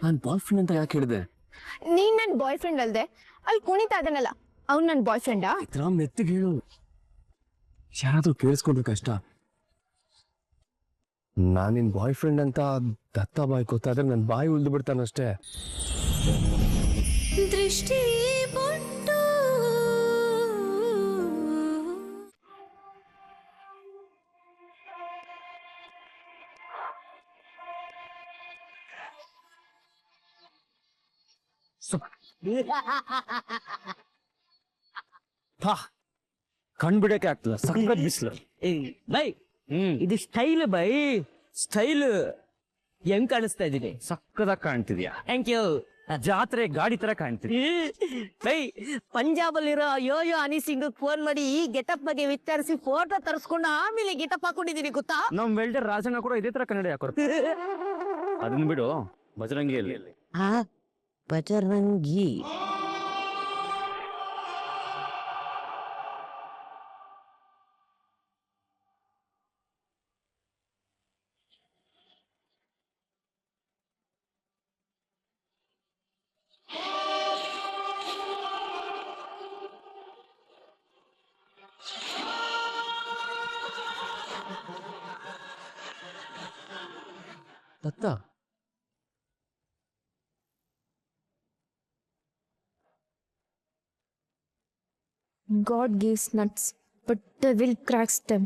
ನಾನ್ boy friend ಅಂತ ಯಾಕೆ ಹೇಳಿದೆ? ನೀನ್ ನನ್ ಬಾಯ್ ಫ್ರೆಂಡ್ ಅಲ್ದೆ ಅಲ್ಲಿ ಕುಣಿತಾ ಅದನ್ನಲ್ಲ, ಅವ್ನು ನನ್ ಬಾಯ್ ಫ್ರೆಂಡಾ? ಮೆತ್ತಿಗೆ ಹೇಳು, ಯಾರಾದ್ರೂ ಕೇಳಿಸ್ಕೊಂಡ್ರೆ ಕಷ್ಟ. ನಾನಿನ್ ಬಾಯ್ ಫ್ರೆಂಡ್ ಅಂತ ದತ್ತ ಬಾಯ್ ಗೊತ್ತಾದ್ರೆ ನನ್ ಬಾಯಿ ಉಳ್ದು ಬಿಡ್ತಾನಷ್ಟೇ. ದೃಷ್ಟಿ ಕಣ್ ಬಿಡಕ್ಕೆ ಆಗ್ತದ, ಸಖತ್ ಬಿಸ್ಲು. ಬೈ ಇದು ಸ್ಟೈಲ್ ಬೈ, ಸ್ಟೈಲ್. ಹೆಂಗ್ ಕಾಣಿಸ್ತಾ ಇದೀನಿ? ಸಕ್ಕದಾಗಿ ಕಾಣ್ತಿದ್ಯಾ. Thank you. ಜಾತ್ರೆ ಗಾಡಿ ತರ ಕಾಣ್ತಿದ್ಯಾ. ಬೈ ಪಂಜಾಬ್ ಅಲ್ಲಿರೋ ಯೋಯೋ ಹನಿ ಸಿಂಗ್ ಫೋನ್ ಮಾಡಿ ಈ ಗೆಟಪ್ ಬಗ್ಗೆ ವಿಚಾರಿಸಿ ಫೋಟೋ ತರಿಸ್ಕೊಂಡು ಆಮೇಲೆ ಗೆಟಪ್ ಹಾಕೊಂಡಿದೀನಿ ಗೊತ್ತಾ? ನಮ್ ವೆಲ್ಡರ್ ರಾಜಣ್ಣ ಕೂಡ ಇದೇ ತರ ಕನ್ನಡ ಹಾಕೋರು. ಅದನ್ನ ಬಿಡು, ಬಜರಂಗಿಯಲ್ಲಿ ಬಜರಂಗಿ. ದತ್ತ, God gives nuts, but devil cracks them.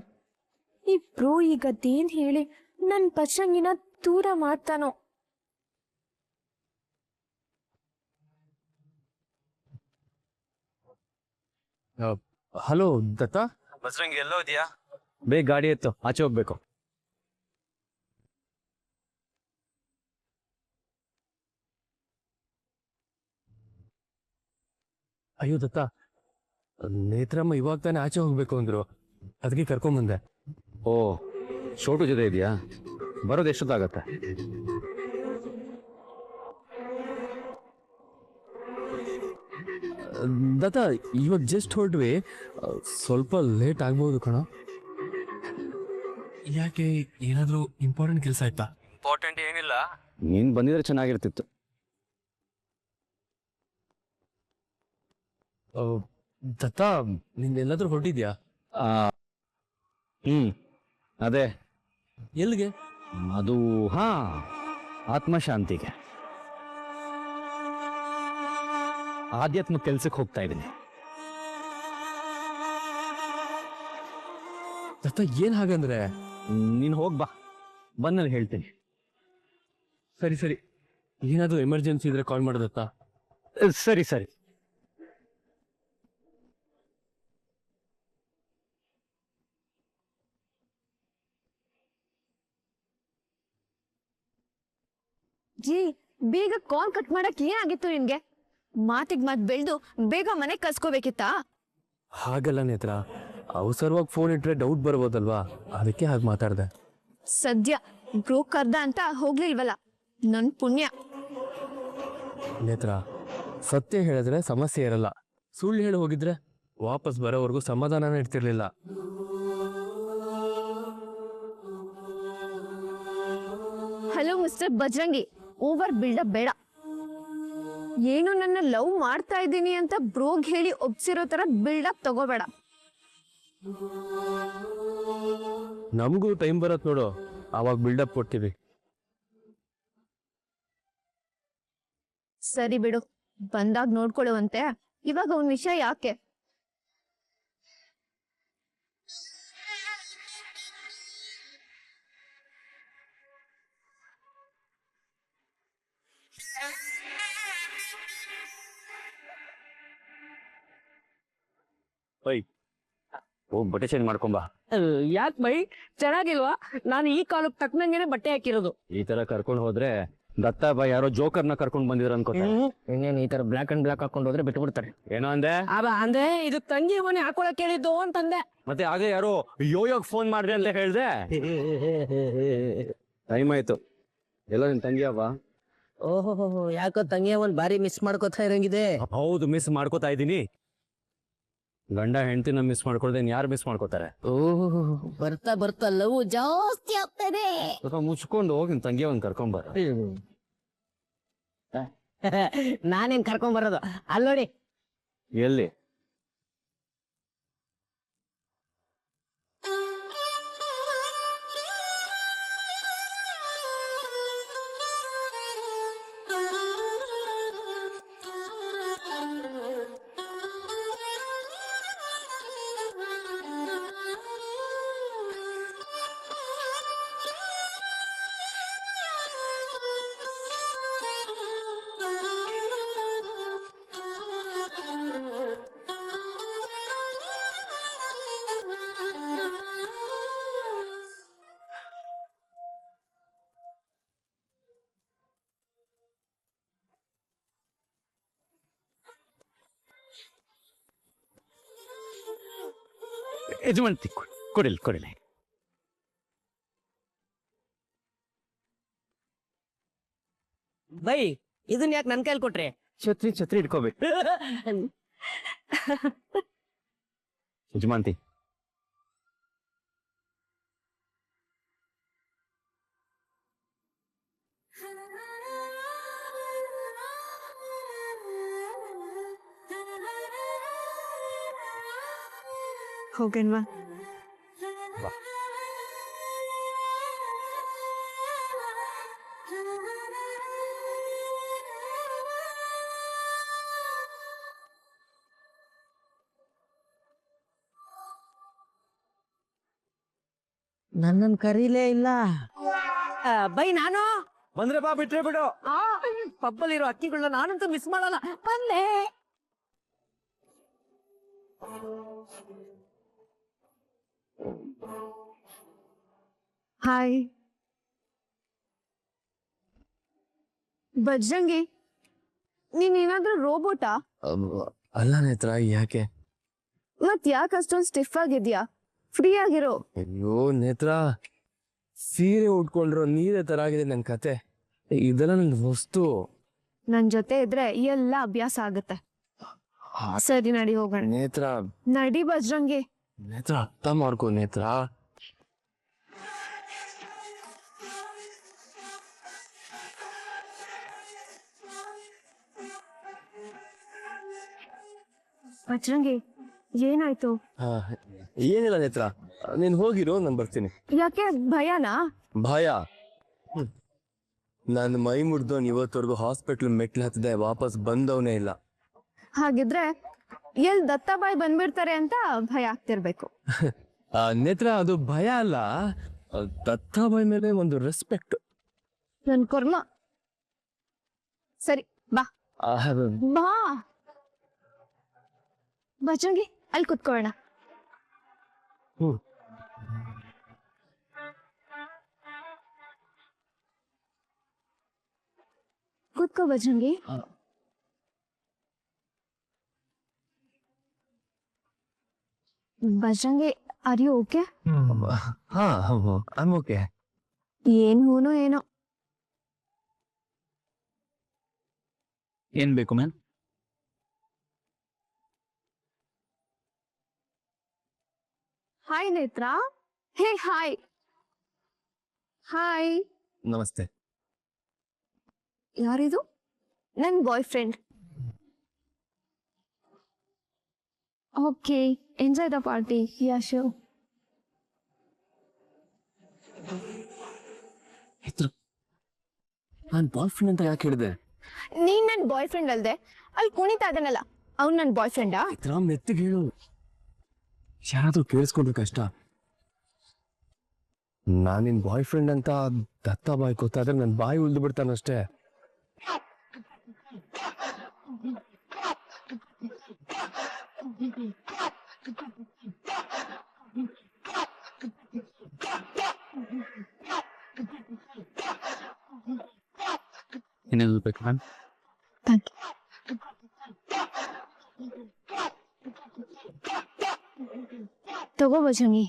ಈ ಬ್ರೋ ಈಗ ಅದೇನ್ ಹೇಳಿ ನನ್ ಪಚಂಗಿನ ದೂರ ಮಾಡ್ತಾನೋ? ಹಲೋ ದತ್ತ. ಬಸರಂಗಿ ಎಲ್ಲೋ ಇದೆಯಾ? ಬೇಗ ಗಾಡಿ ಎತ್ತು, ಆಚೆ ಹೋಗ್ಬೇಕು. ಅಯ್ಯೋ ದತ್ತ, ನೇತ್ರಮ್ಮ ಇವಾಗ ತಾನೇ ಆಚೆ ಹೋಗ್ಬೇಕು ಅಂದ್ರು, ಅದಕ್ಕೆ ಕರ್ಕೊಂಬಂದೆ. ಓ, ಶೋಟು ಜೊತೆ ಇದೆಯಾ? ಬರೋದು ಎಷ್ಟೊತ್ತಾಗತ್ತೆ? ದತ್ತ ಇವಾಗ ಜಸ್ಟ್ ಹೊರಟ್ವಿ, ಸ್ವಲ್ಪ ಲೇಟ್ ಆಗ್ಬೋದು ಕಣ. ಯಾಕೆ, ಏನಾದರೂ ಇಂಪಾರ್ಟೆಂಟ್ ಕೆಲಸ ಆಯ್ತಾ? ಇಂಪಾರ್ಟೆಂಟ್ ಏನಿಲ್ಲ, ನೀನ್ ಬಂದಿದ್ರೆ ಚೆನ್ನಾಗಿರ್ತಿತ್ತು. ದತ್ತ, ನಿನ್ನೆಲ್ಲಾದ್ರೂ ಹೊರಟಿದ್ಯಾ? ಅದೇ. ಎಲ್ಲಿಗೆ? ಅದು ಹಾ, ಆತ್ಮಶಾಂತಿಗೆ, ಆಧ್ಯಾತ್ಮ ಕೆಲ್ಸಕ್ಕೆ ಹೋಗ್ತಾ ಇದ್ದೀನಿ. ದತ್ತ ಏನ್ ಹಾಗಂದ್ರೆ? ನೀನ್ ಹೋಗ್ಬಾ, ಬಂದಲ್ಲಿ ಹೇಳ್ತೀನಿ. ಸರಿ ಸರಿ, ಏನಾದರೂ ಎಮರ್ಜೆನ್ಸಿ ಇದ್ರೆ ಕಾಲ್ ಮಾಡು ದತ್ತ. ಸರಿ ಸರಿ. ಜೀ, ಬೇಗ ಕಾಲ್ ಕಟ್ ಮಾಡಕ್ ಏನಾಗಿತ್ತು ನಿನ್ಗೆ? ಮಾತಿಗ್ ಮಾತ್ ಬೆಳ್ದು ಬೇಗ ಮನೆ ಕಳ್ಸ್ಕೋಬೇಕಿತ್ತಾ? ಹಾಗಲ್ಲ ನೇತ್ರ, ಅವಸರವಾಗಿ ಫೋನ್ ಇಟ್ರೆ ಡೌಟ್ ಬರ್ಬೋದಲ್ವಾ, ಅದಕ್ಕೆ ಹಾಗೆ ಮಾತಾಡ್ದೆ. ಸದ್ಯ ಬ್ರೋ ಕರ್ದ ಅಂತ ಹೋಗ್ಲಿಲ್ವಲ್ಲ, ನನ್ ಪುಣ್ಯ. ನೇತ್ರ, ಸತ್ಯ ಹೇಳಿದ್ರೆ ಸಮಸ್ಯೆ ಇರಲ್ಲ, ಸುಳ್ಳು ಹೇಳಿ ಹೋಗಿದ್ರೆ ವಾಪಸ್ ಬರೋವರೆಗೂ ಸಮಾಧಾನನೇ ಇರ್ತಿರ್ಲಿಲ್ಲ. Hello mister Bajrangi, over buildup ಬೇಡ. ಏನು ನನ್ನ ಲವ್ ಮಾಡ್ತಾ ಇದ್ದೀನಿ ಅಂತ ಬ್ರೋಗ್ ಹೇಳಿ ಒಪ್ಸಿರೋ ತರ ಬಿಲ್ಡಪ್ ತಗೋಬೇಡ. ನಮಗೂ ಟೈಮ್ ಬರತ್ ನೋಡು, ಆವಾಗ ಬಿಲ್ಡಪ್ ಕೊಡ್ತೀವಿ. ಸರಿ ಬಿಡು, ಬಂದಾಗ ನೋಡ್ಕೊಳ್ಳುವಂತೆ. ಇವಾಗ ಒಂದ್ ವಿಷಯ ಯಾಕೆ? ಹೋಗ್ ಬಟ್ಟೆ ಚೇಂಜ್ ಮಾಡ್ಕೊಂಬಾ. ಯಾಕೆ ಬೈ, ಚೆನ್ನಾಗಿಲ್ವಾ? ನಾನು ಈ ಕಾಲಕ್ಕೆ ತಕ್ಕನಂಗೆನೆ ಬಟ್ಟೆ ಹಾಕಿರೋದು. ಈ ತರ ಕರ್ಕೊಂಡು ಹೋದ್ರೆ ದತ್ತ ಬಾಯ್ ಯಾರೋ ಜೋಕರ್ನ ಕರ್ಕೊಂಡ್ ಬಂದಿದ್ರ ಅನ್ಕೋತಾರೆ. ಇನ್ನೇನು ಈ ತರ ಬ್ಲಾಕ್ ಅಂಡ್ ಬ್ಲಾಕ್ ಹಾಕೊಂಡು ಹೋದ್ರೆ ಬಿಟ್ಟು ಬಿಡ್ತಾರೆ. ಏನೋ ಅಂದೆ? ಅಂದ್ರೆ ಇದು ತಂಗಿ ಮನೆ ಹಾಕೊಳಕ್ ಹೇಳಿದ್ದು ಅಂತಂದೆ. ಮತ್ತೆ ಆಗ ಯಾರೋ ಯೋಯೋಗ್ ಫೋನ್ ಮಾಡ್ರಿ ಅಂತ ಹೇಳ್ದೆ. ಟೈಮ್ ಆಯ್ತು, ಎಲ್ಲ ನಿನ್ ತಂಗಿ ಅವ. ಓಹೋ, ಯಾಕೋ ತಂಗಿ ಒಂದ್ ಬಾರಿ ಮಿಸ್ ಮಾಡ್ಕೋತಾ ಇರಂಗಿದೆ. ಹೌದು, ಮಿಸ್ ಮಾಡ್ಕೋತಾ ಇದ್ದೀನಿ. ಗಂಡ ಹೆಂಡತಿನ ಮಿಸ್ ಮಾಡ್ಕೊಳ್ದೆ ಯಾರು ಮಿಸ್ ಮಾಡ್ಕೋತಾರೆ? ಓಹ್, ಬರ್ತಾ ಬರ್ತಾ ಲವ್ ಜಾಸ್ತಿ ಆಗ್ತದೆ. ಸ್ವಲ್ಪ ಮುಚ್ಕೊಂಡು ಹೋಗಿ ನಿನ್ ತಂಗಿ ಒಂದ್ ಕರ್ಕೊಂಬರ. ನಾನೇನ್ ಕರ್ಕೊಂಡ್ ಬರೋದು ಅಲ್ಲಿ ನೋಡಿ. ಎಲ್ಲಿ? ಯಜಮಾನ್ತಿ ಕೊಡಿಲ್ಲ. ಬೈ ಇದನ್ ಯಾಕೆ ನನ್ ಕೈಲಿ ಕೊಟ್ರಿ? ಛತ್ರಿ ಇಟ್ಕೋಬೇಕು. ಯಜಮಾನ್ತಿ, ಹೋಗಣ್ವಾ. ನನ್ನನ್ ಕರೀಲೇ ಇಲ್ಲ. ಬೈ ನಾನು ಬಂದ್ರೆ ಬಾ, ಬಿಟ್ರೆ ಬಿಡು. ಪಬ್ಬಲ್ಲಿರೋ ಅಕ್ಕಿಗಳನ್ನ ನಾನಂತೂ ಮಿಸ್ ಮಾಡಲ್ಲ. ಬಂದೆ. ಹಾಯ್ ಬಜ್ರಂಗಿ, ನೀನೇನಾದ್ರೂ ರೋಬೋಟಾ? ಅಲ್ಲ ನೇತ್ರ, ಯಾಕೆ? ಮತ್ ಯಾಕೆ ಅಷ್ಟೊಂದು ಸ್ಟಿಫ್ ಆಗಿದ್ಯಾ? ಫ್ರೀ ಆಗಿರೋ. ಅಯ್ಯೋ ನೇತ್ರ, ಸೀರೆ ಉಟ್ಕೊಂಡ್ರು ನೀರೇ ತರ ಆಗಿದೆ ನನ್ ಕತೆ. ಇದೆಲ್ಲ ನನ್ ವಸ್ತು. ನನ್ ಜೊತೆ ಇದ್ರೆ ಎಲ್ಲ ಅಭ್ಯಾಸ ಆಗುತ್ತೆ. ಸರಿ ನಡಿ ಹೋಗೋಣ. ನೇತ್ರ ನಡಿ ಬಜ್ರಂಗಿ. ನೇತ್ರ, ಅರ್ಥ ಮಾಡ್ಕೋ ನೇತ್ರ. ಬಜ್ರಂಗಿ, ಏನಾಯ್ತು? ಏನಿಲ್ಲ ನೇತ್ರ, ನೀನ್ ಹೋಗಿರು, ನಾನು ಬರ್ತೀನಿ. ಯಾಕೆ ಭಯನಾ? ಭಯ? ನನ್ನ ಮೈ ಮುಡ್ದವನ್ ಇವತ್ತವರೆಗೂ ಹಾಸ್ಪಿಟ್ಲ್ ಮೆಟ್ಲು ಹತ್ತದೆ ವಾಪಸ್ ಬಂದವನೇ ಇಲ್ಲ. ಹಾಗಿದ್ರೆ ಎಲ್ ದತ್ತಾಬಾಯಿ ಬಂದ್ಬಿಡ್ತಾರೆ ಅಂತ ಭಯ ಆಗ್ತಿರ್ಬೇಕು. ನೇತ್ರ, ಅದು ಭಯ ಅಲ್ಲ, ದತ್ತಾಬಾಯಿ ಮೇಲೆ ಒಂದು ರೆಸ್ಪೆಕ್ಟ್. ನನ್ ಕರ್ಮ. ಸರಿ ಬಾ ಬಾ ಬಜ್ರಂಗಿ, ಅಲ್ಲಿ ಕುತ್ಕೊಳ್ಳೋಣ. ಕೂತ್ಕೋ Bajrangi. Bajrangi, are you okay? ಹಾ, ಐಮ್ ಓಕೆ. ಏನ್ ಹೂನೋ ಏನೋ. ಏನ್ ಬೇಕು ma'am? Hi Netra. Hey hi. Hi. ನಮಸ್ತೆ. ಯಾರಿದು? ನನ್ boy friend. Okay, enjoy the party. ಯಾ ಶೋ. ನಾನ್ ಬಾಯ್ ಫ್ರೆಂಡ್ ಅಂತ ಯಾಕೆ ಹೇಳಿದೆ? ನೀನ್ ನನ್ ಬಾಯ್ ಫ್ರೆಂಡ್ ಅಲ್ದೆ ಅಲ್ಲಿ ಕುಣಿತಾ ಇದನಲ್ಲ, ಅವ್ನ್ ನನ್ ಬಾಯ್ ಫ್ರೆಂಡಾ? ಮೆತ್ತಿಗೆ ಹೇಳು, ಯಾರಾದ್ರೂ ಕೇಳಿಸ್ಕೊಂಡ್ರೆ ಕಷ್ಟ. ನಾನಿನ್ ಬಾಯ್ ಫ್ರೆಂಡ್ ಅಂತ ದತ್ತಾಬಾಯಿ ಗೊತ್ತಾದ್ರೆ ನನ್ ಬಾಯಿ ಉಳ್ದು ಬಿಡ್ತಾನಷ್ಟೇ. ಏನೇನು ಬೇಕು ಮ್ಯಾಮ್? Thank you. ತಗೋ ಬಜಂಗಿ.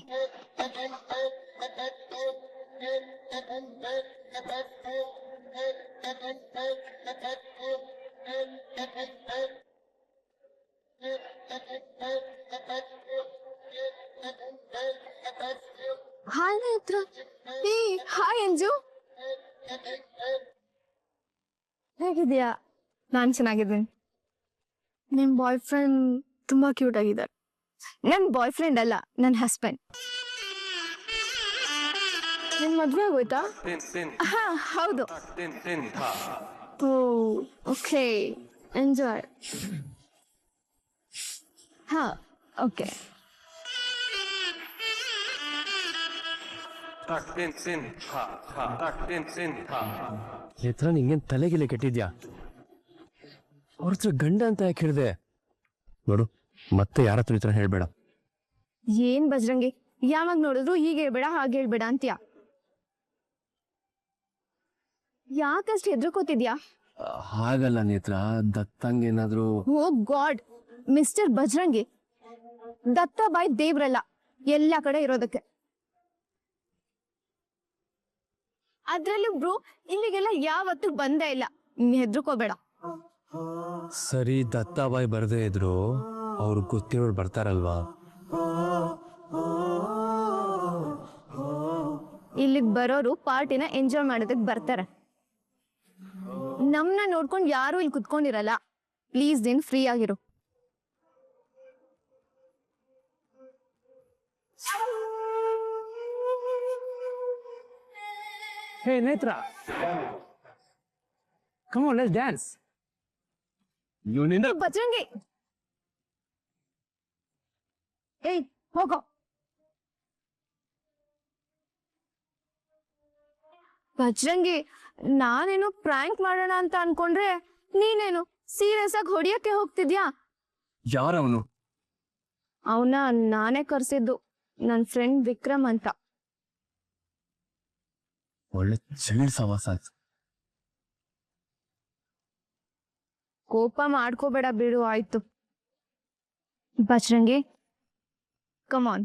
Hi Netra. Hey hi Anju. ಹೇ ಹೇಗಿದ್ಯಾ? ನಾನ್ ಚೆನ್ನಾಗಿದ್ದೀನಿ. ನಿಮ್ ಬಾಯ್ ಫ್ರೆಂಡ್ ತುಂಬಾ ಕ್ಯೂಟ್ ಆಗಿದ್ದಾರೆ. ನನ್ ಬಾಯ್ ಫ್ರೆಂಡ್ ಅಲ್ಲ, ನನ್ ಹಸ್ಬೆಂಡ್. ನಿನ್ ಮದ್ವೆ ಆಗೋಯ್ತಾ? ಹಾ ಹೌದು. ಓ ಓಕೆ, ಎಂಜಾಯ್. ಹಾ ಓಕೆ. ನೇತ್ರ ನಿಂಗೇನ್ ತಲೆಗಿಲೆ ಕೆಟ್ಟಿದ್ಯಾ? ಅವ್ರ ಹತ್ರ ಗಂಡ ಅಂತ ಯಾಕೆ ಹೇಳಿದೆ? ನೋಡು, ಮತ್ತೆ ಯಾರ ಹತ್ರ ಈ ಥರ ಹೇಳ್ಬೇಡ. ಏನ್ ಬಜ್ರಂಗಿ, ಯಾವಾಗ ನೋಡಿದ್ರು ಹೀಗೆ ಹೇಳ್ಬೇಡ ಹಾಗೆ ಹೇಳ್ಬೇಡ ಅಂತ್ಯ. ಯಾಕಷ್ಟು ಹೆದರ್ಕೋತಿದ್ಯಾ? ಹಾಗಲ್ಲ ನೇತ್ರ, ದತ್ತಂಗೇನಾದ್ರೂ. ಓ ಗಾಡ್, ಮಿಸ್ಟರ್ ಬಜ್ರಂಗಿ, ದತ್ತಾಬಾಯಿ ದೇವ್ರಲ್ಲ, ಎಲ್ಲಾ ಕಡೆ ಇರೋದಕ್ಕೆ. ಅದ್ರಲ್ಲಿ ಬ್ರೋ ಇಲ್ಲಿಗೆಲ್ಲ ಯಾವತ್ತೂ ಬಂದೇ ಇಲ್ಲ, ನೀನ್ ಹೆದರ್ಕೋಬೇಡ. ಸರಿ, ದತ್ತಾಬಾಯಿ ಬರದೇ ಇದ್ರು ಅವ್ರು ಗೊತ್ತಿರೋರು ಬರ್ತಾರಲ್ವಾ? ಇಲ್ಲಿಗ್ ಬರೋರು ಪಾರ್ಟಿನ ಎಂಜಾಯ್ ಮಾಡೋದಕ್ ಬರ್ತಾರೆ. ನಮ್ನ ನೋಡ್ಕೊಂಡು ಯಾರು ಇಲ್ಲಿ ಕುತ್ಕೊಂಡಿರಲ್ಲ. ಪ್ಲೀಸ್ ದಿನ್ ಫ್ರೀ ಆಗಿರು. ಹೇ ನೇತ್ರ, ಕಮ್ ಆನ್, ಲೆಟ್ಸ್ ಡ್ಯಾನ್ಸ್. ಇವನಿಂದ ಬಜ್ರಂಗಿ, ಏಯ್ ಹೋಗೋ. ಬಜ್ರಂಗಿ, ನಾನೇನು ಪ್ರ್ಯಾಂಕ್ ಮಾಡೋಣ ಅಂತ ಅನ್ಕೊಂಡ್ರೆ ನೀನೇನು ಸೀರಿಯಸ್ ಆಗಿ ಹೊಡಿಯಕ್ಕೆ ಹೋಗ್ತಿದ್ಯಾ? ಯಾರವನು? ಅವನ ನಾನೇ ಕರ್ಸಿದ್ದು, ನನ್ ಫ್ರೆಂಡ್ ವಿಕ್ರಮ್ ಅಂತ. ಒಳ್ಳೆ ಚಳಿ ಸವಾಸ ಆಯ್ತು. ಕೋಪ ಮಾಡ್ಕೋಬೇಡ ಬಿಡು, ಆಯ್ತು. ಬಜ್ರಂಗಿ, ಕಮ್ ಆನ್.